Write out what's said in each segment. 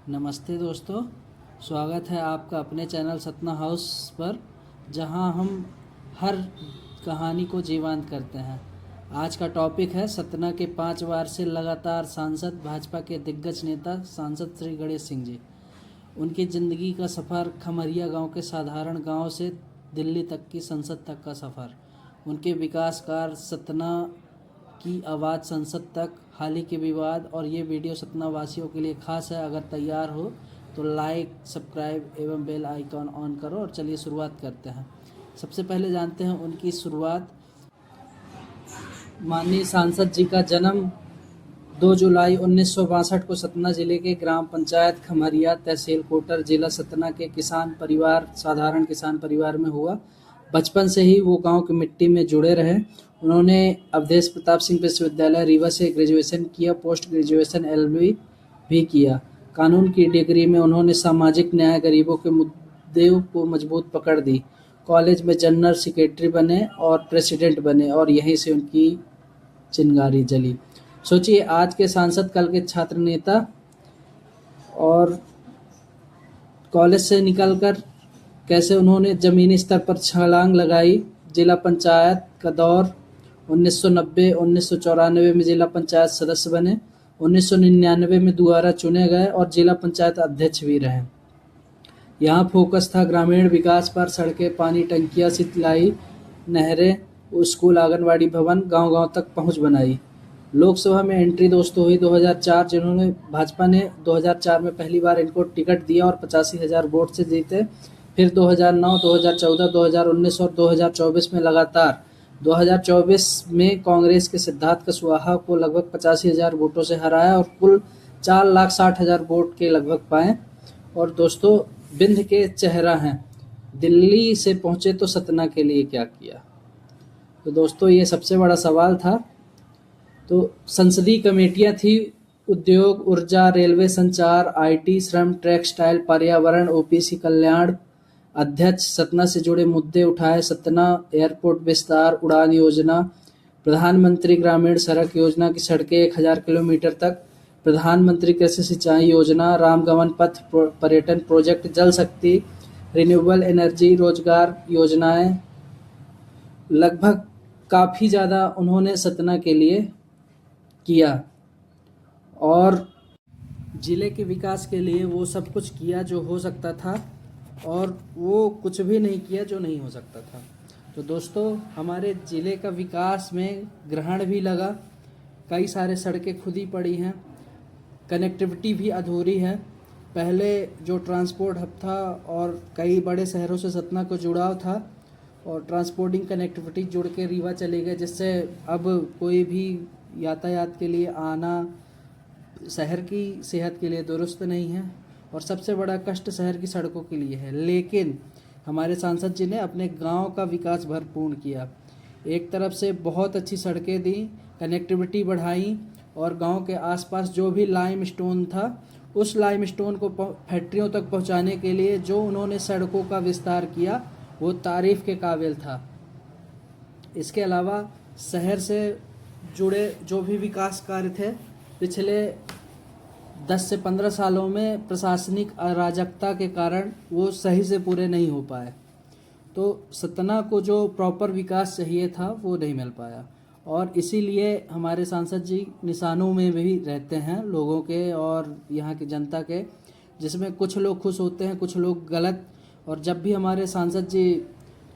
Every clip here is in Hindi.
नमस्ते दोस्तों, स्वागत है आपका अपने चैनल सतना हाउस पर, जहां हम हर कहानी को जीवंत करते हैं। आज का टॉपिक है सतना के 5 बार से लगातार सांसद भाजपा के दिग्गज नेता सांसद श्री गणेश सिंह जी। उनकी ज़िंदगी का सफ़र, खमरिया गांव के साधारण गांव से दिल्ली तक की संसद तक का सफ़र, उनके विकास कार्य, सतना की आवाज़ संसद तक, हाल ही के विवाद। और ये वीडियो सतना वासियों के लिए खास है। अगर तैयार हो तो लाइक, सब्सक्राइब एवं बेल आइकॉन ऑन करो और चलिए शुरुआत करते हैं। सबसे पहले जानते हैं उनकी शुरुआत। माननीय सांसद जी का जन्म 2 जुलाई 1962 को सतना जिले के ग्राम पंचायत खमरिया, तहसील कोटर, जिला सतना के साधारण किसान परिवार में हुआ। बचपन से ही वो गांव की मिट्टी में जुड़े रहे। उन्होंने अवधेश प्रताप सिंह विश्वविद्यालय रीवा से ग्रेजुएशन किया, पोस्ट ग्रेजुएशन एलएलबी भी किया। कानून की डिग्री में उन्होंने सामाजिक न्याय, गरीबों के मुद्दों को मजबूत पकड़ दी। कॉलेज में जनरल सेक्रेटरी बने और प्रेसिडेंट बने और यहीं से उनकी चिंगारी जली। सोचिए, आज के सांसद कल के छात्र नेता, और कॉलेज से निकलकर कैसे उन्होंने ज़मीनी स्तर पर छलांग लगाई। जिला पंचायत का दौर 1990-1994 में जिला पंचायत सदस्य बने। 1999 में दोबारा चुने गए और जिला पंचायत अध्यक्ष भी रहे। यहाँ फोकस था ग्रामीण विकास पर, सड़कें, पानी टंकियाँ, सिंचाई, नहरें, स्कूल, आंगनवाड़ी भवन, गांव-गांव तक पहुंच बनाई। लोकसभा में एंट्री दोस्तों हुई 2004, जिन्होंने भाजपा ने 2004 में पहली बार इनको टिकट दिया और 85,000 वोट से जीते। फिर 2009, 2014, 2019 और 2024 में लगातार 2024 में कांग्रेस के सिद्धार्थ कुशवाहा को लगभग 85,000 वोटों से हराया और कुल 4,60,000 वोट के लगभग पाए। और दोस्तों, बिंद के चेहरा हैं, दिल्ली से पहुंचे तो सतना के लिए क्या किया। तो दोस्तों, ये सबसे बड़ा सवाल था। तो संसदीय कमेटियां थी: उद्योग, ऊर्जा, रेलवे, संचार, आईटी, श्रम, टेक्सटाइल, पर्यावरण, ओबीसी कल्याण। अध्यक्ष सतना से जुड़े मुद्दे उठाए: सतना एयरपोर्ट विस्तार, उड़ान योजना, प्रधानमंत्री ग्रामीण सड़क योजना की सड़कें 1000 किलोमीटर तक, प्रधानमंत्री कृषि सिंचाई योजना, रामगमन पथ पर्यटन प्रोजेक्ट, जल शक्ति, रिन्यूएबल एनर्जी, रोजगार योजनाएं। लगभग काफ़ी ज़्यादा उन्होंने सतना के लिए किया और ज़िले के विकास के लिए वो सब कुछ किया जो हो सकता था, और वो कुछ भी नहीं किया जो नहीं हो सकता था। तो दोस्तों, हमारे ज़िले का विकास में ग्रहण भी लगा। कई सारे सड़कें खुदी पड़ी हैं, कनेक्टिविटी भी अधूरी है। पहले जो ट्रांसपोर्ट हब था और कई बड़े शहरों से सतना को जुड़ाव था, और ट्रांसपोर्टिंग कनेक्टिविटी जुड़ के रीवा चले गए, जिससे अब कोई भी यातायात के लिए आना शहर की सेहत के लिए दुरुस्त नहीं है, और सबसे बड़ा कष्ट शहर की सड़कों के लिए है। लेकिन हमारे सांसद जी ने अपने गांव का विकास भरपूर किया। एक तरफ से बहुत अच्छी सड़कें दी, कनेक्टिविटी बढ़ाई, और गांव के आसपास जो भी लाइम स्टोन था, उस लाइम स्टोन को फैक्ट्रियों तक पहुंचाने के लिए जो उन्होंने सड़कों का विस्तार किया, वो तारीफ़ के काबिल था। इसके अलावा शहर से जुड़े जो भी विकास कार्य थे, पिछले 10 से 15 सालों में प्रशासनिक अराजकता के कारण वो सही से पूरे नहीं हो पाए। तो सतना को जो प्रॉपर विकास चाहिए था वो नहीं मिल पाया, और इसीलिए हमारे सांसद जी निशानों में भी रहते हैं लोगों के और यहाँ की जनता के, जिसमें कुछ लोग खुश होते हैं, कुछ लोग गलत। और जब भी हमारे सांसद जी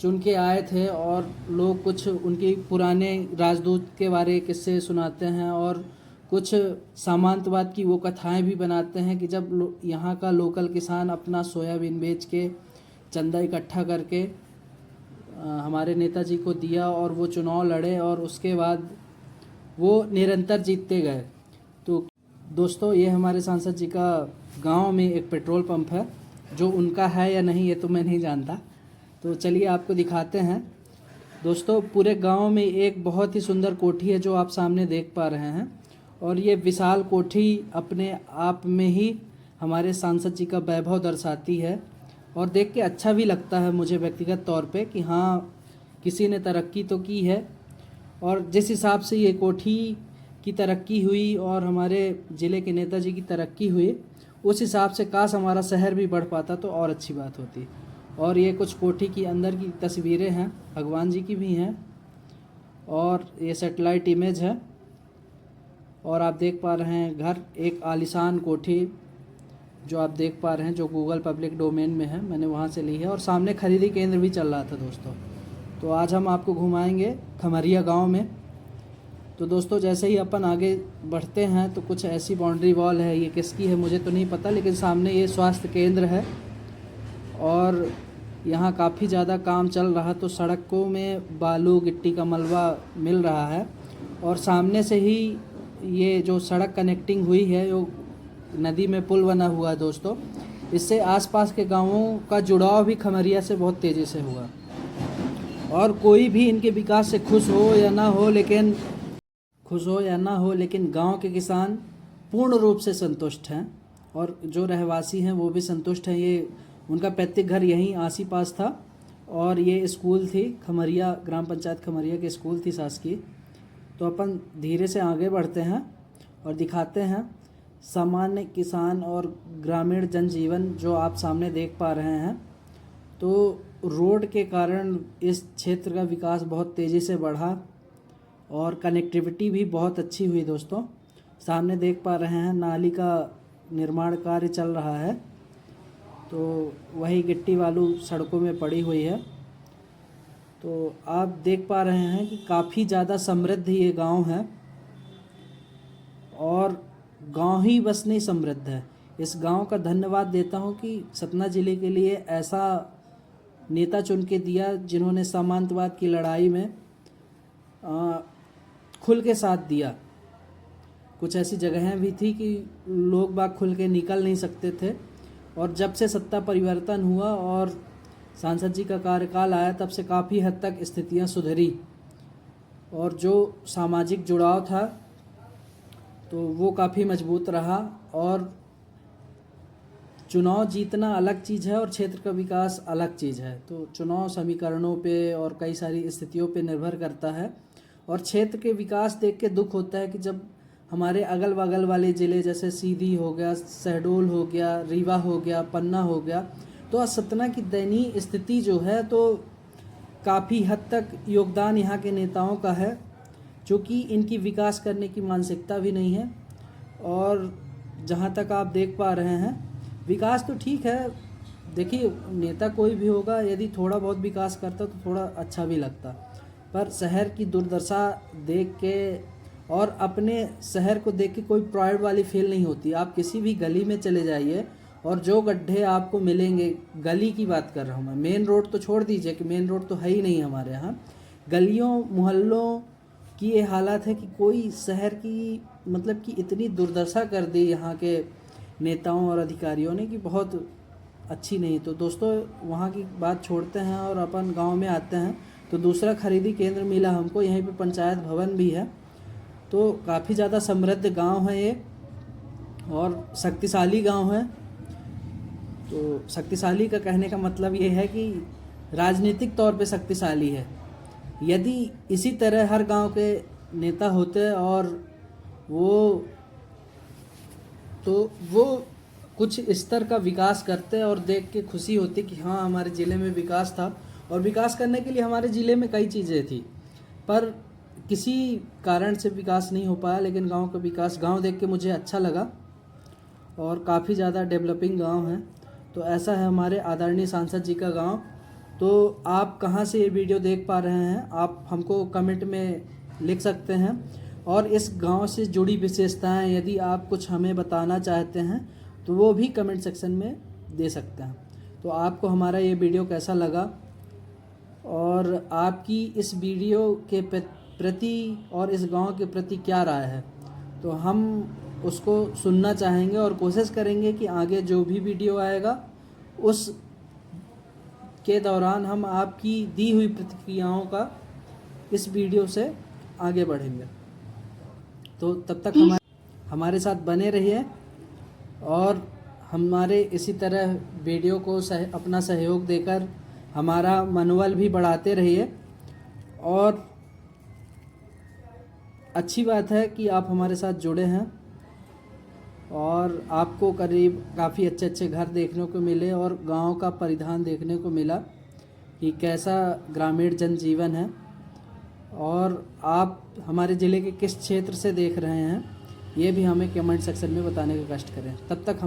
चुन के आए थे और लोग कुछ उनकी पुराने राजदूत के बारे किस्से सुनाते हैं, और कुछ सामंतवाद की वो कथाएं भी बनाते हैं कि जब यहाँ का लोकल किसान अपना सोयाबीन बेच के चंदा इकट्ठा करके हमारे नेताजी को दिया और वो चुनाव लड़े, और उसके बाद वो निरंतर जीतते गए। तो दोस्तों, ये हमारे सांसद जी का गांव में एक पेट्रोल पंप है, जो उनका है या नहीं ये तो मैं नहीं जानता। तो चलिए आपको दिखाते हैं। दोस्तों, पूरे गांव में एक बहुत ही सुंदर कोठी है जो आप सामने देख पा रहे हैं, और ये विशाल कोठी अपने आप में ही हमारे सांसद जी का वैभव दर्शाती है, और देख के अच्छा भी लगता है मुझे व्यक्तिगत तौर पे कि हाँ, किसी ने तरक्की तो की है। और जिस हिसाब से ये कोठी की तरक्की हुई और हमारे ज़िले के नेताजी की तरक्की हुई, उस हिसाब से काश हमारा शहर भी बढ़ पाता तो और अच्छी बात होती। और ये कुछ कोठी की अंदर की तस्वीरें हैं, भगवान जी की भी हैं, और ये सैटेलाइट इमेज है। और आप देख पा रहे हैं घर, एक आलीशान कोठी जो आप देख पा रहे हैं, जो गूगल पब्लिक डोमेन में है, मैंने वहाँ से ली है। और सामने खरीदी केंद्र भी चल रहा था दोस्तों। तो आज हम आपको घुमाएंगे खमरिया गांव में। तो दोस्तों जैसे ही अपन आगे बढ़ते हैं तो कुछ ऐसी बाउंड्री वॉल है, ये किसकी है मुझे तो नहीं पता, लेकिन सामने ये स्वास्थ्य केंद्र है और यहाँ काफ़ी ज़्यादा काम चल रहा। तो सड़कों में बालू गिट्टी का मलबा मिल रहा है और सामने से ही ये जो सड़क कनेक्टिंग हुई है, जो नदी में पुल बना हुआ है दोस्तों, इससे आसपास के गांवों का जुड़ाव भी खमरिया से बहुत तेज़ी से हुआ। और कोई भी इनके विकास से खुश हो या ना हो, लेकिन गांव के किसान पूर्ण रूप से संतुष्ट हैं और जो रहवासी हैं वो भी संतुष्ट हैं। ये उनका पैतृक घर यहीं आसी पास था और ये स्कूल थी खमरिया, ग्राम पंचायत खमरिया की स्कूल थी शासकीय। तो अपन धीरे से आगे बढ़ते हैं और दिखाते हैं सामान्य किसान और ग्रामीण जनजीवन जो आप सामने देख पा रहे हैं। तो रोड के कारण इस क्षेत्र का विकास बहुत तेज़ी से बढ़ा और कनेक्टिविटी भी बहुत अच्छी हुई दोस्तों। सामने देख पा रहे हैं नाली का निर्माण कार्य चल रहा है, तो वही गिट्टी बालू सड़कों में पड़ी हुई है। तो आप देख पा रहे हैं कि काफ़ी ज़्यादा समृद्ध ये गांव है और गांव ही बस नहीं समृद्ध है। इस गांव का धन्यवाद देता हूं कि सतना ज़िले के लिए ऐसा नेता चुन के दिया जिन्होंने सामंतवाद की लड़ाई में खुल के साथ दिया। कुछ ऐसी जगहें भी थी कि लोग बाग खुल के निकल नहीं सकते थे और जब से सत्ता परिवर्तन हुआ और सांसद जी का कार्यकाल आया तब से काफ़ी हद तक स्थितियां सुधरी और जो सामाजिक जुड़ाव था तो वो काफ़ी मजबूत रहा। और चुनाव जीतना अलग चीज़ है और क्षेत्र का विकास अलग चीज़ है। तो चुनाव समीकरणों पे और कई सारी स्थितियों पे निर्भर करता है और क्षेत्र के विकास देख के दुख होता है कि जब हमारे अगल बगल वाले ज़िले जैसे सीधी हो गया, शहडोल हो गया, रीवा हो गया, पन्ना हो गया, तो सतना की दयनीय स्थिति जो है तो काफ़ी हद तक योगदान यहाँ के नेताओं का है, जो कि इनकी विकास करने की मानसिकता भी नहीं है। और जहाँ तक आप देख पा रहे हैं विकास तो ठीक है, देखिए नेता कोई भी होगा, यदि थोड़ा बहुत विकास करता तो थोड़ा अच्छा भी लगता, पर शहर की दुर्दशा देख के और अपने शहर को देख के कोई प्राइड वाली फील नहीं होती। आप किसी भी गली में चले जाइए और जो गड्ढे आपको मिलेंगे, गली की बात कर रहा हूँ मैं, मेन रोड तो छोड़ दीजिए कि मेन रोड तो है ही नहीं हमारे यहाँ, गलियों मोहल्लों की ये हालत है कि कोई शहर की मतलब कि इतनी दुर्दशा कर दी यहाँ के नेताओं और अधिकारियों ने कि बहुत अच्छी नहीं। तो दोस्तों वहाँ की बात छोड़ते हैं और अपन गांव में आते हैं। तो दूसरा खरीदी केंद्र मिला हमको, यहीं पे पंचायत भवन भी है। तो काफ़ी ज़्यादा समृद्ध गांव है ये और शक्तिशाली गांव है। तो शक्तिशाली का कहने का मतलब ये है कि राजनीतिक तौर पे शक्तिशाली है। यदि इसी तरह हर गांव के नेता होते और वो कुछ स्तर का विकास करते और देख के खुशी होती कि हाँ हमारे ज़िले में विकास था। और विकास करने के लिए हमारे ज़िले में कई चीज़ें थी पर किसी कारण से विकास नहीं हो पाया, लेकिन गांव का विकास, गांव देख के मुझे अच्छा लगा और काफ़ी ज़्यादा डेवलपिंग गांव है। तो ऐसा है हमारे आदरणीय सांसद जी का गांव। तो आप कहाँ से ये वीडियो देख पा रहे हैं आप हमको कमेंट में लिख सकते हैं और इस गांव से जुड़ी विशेषताएं यदि आप कुछ हमें बताना चाहते हैं तो वो भी कमेंट सेक्शन में दे सकते हैं। तो आपको हमारा ये वीडियो कैसा लगा और आपकी इस वीडियो के प्रति और इस गांव के प्रति क्या राय है, तो हम उसको सुनना चाहेंगे और कोशिश करेंगे कि आगे जो भी वीडियो आएगा उस के दौरान हम आपकी दी हुई प्रतिक्रियाओं का इस वीडियो से आगे बढ़ेंगे। तो तब तक हमारे साथ बने रहिए और हमारे इसी तरह वीडियो को अपना सहयोग देकर हमारा मनोबल भी बढ़ाते रहिए। और अच्छी बात है कि आप हमारे साथ जुड़े हैं और आपको करीब काफ़ी अच्छे अच्छे घर देखने को मिले और गांव का परिधान देखने को मिला कि कैसा ग्रामीण जनजीवन है। और आप हमारे ज़िले के किस क्षेत्र से देख रहे हैं ये भी हमें कमेंट सेक्शन में बताने का कष्ट करें। तब तक हम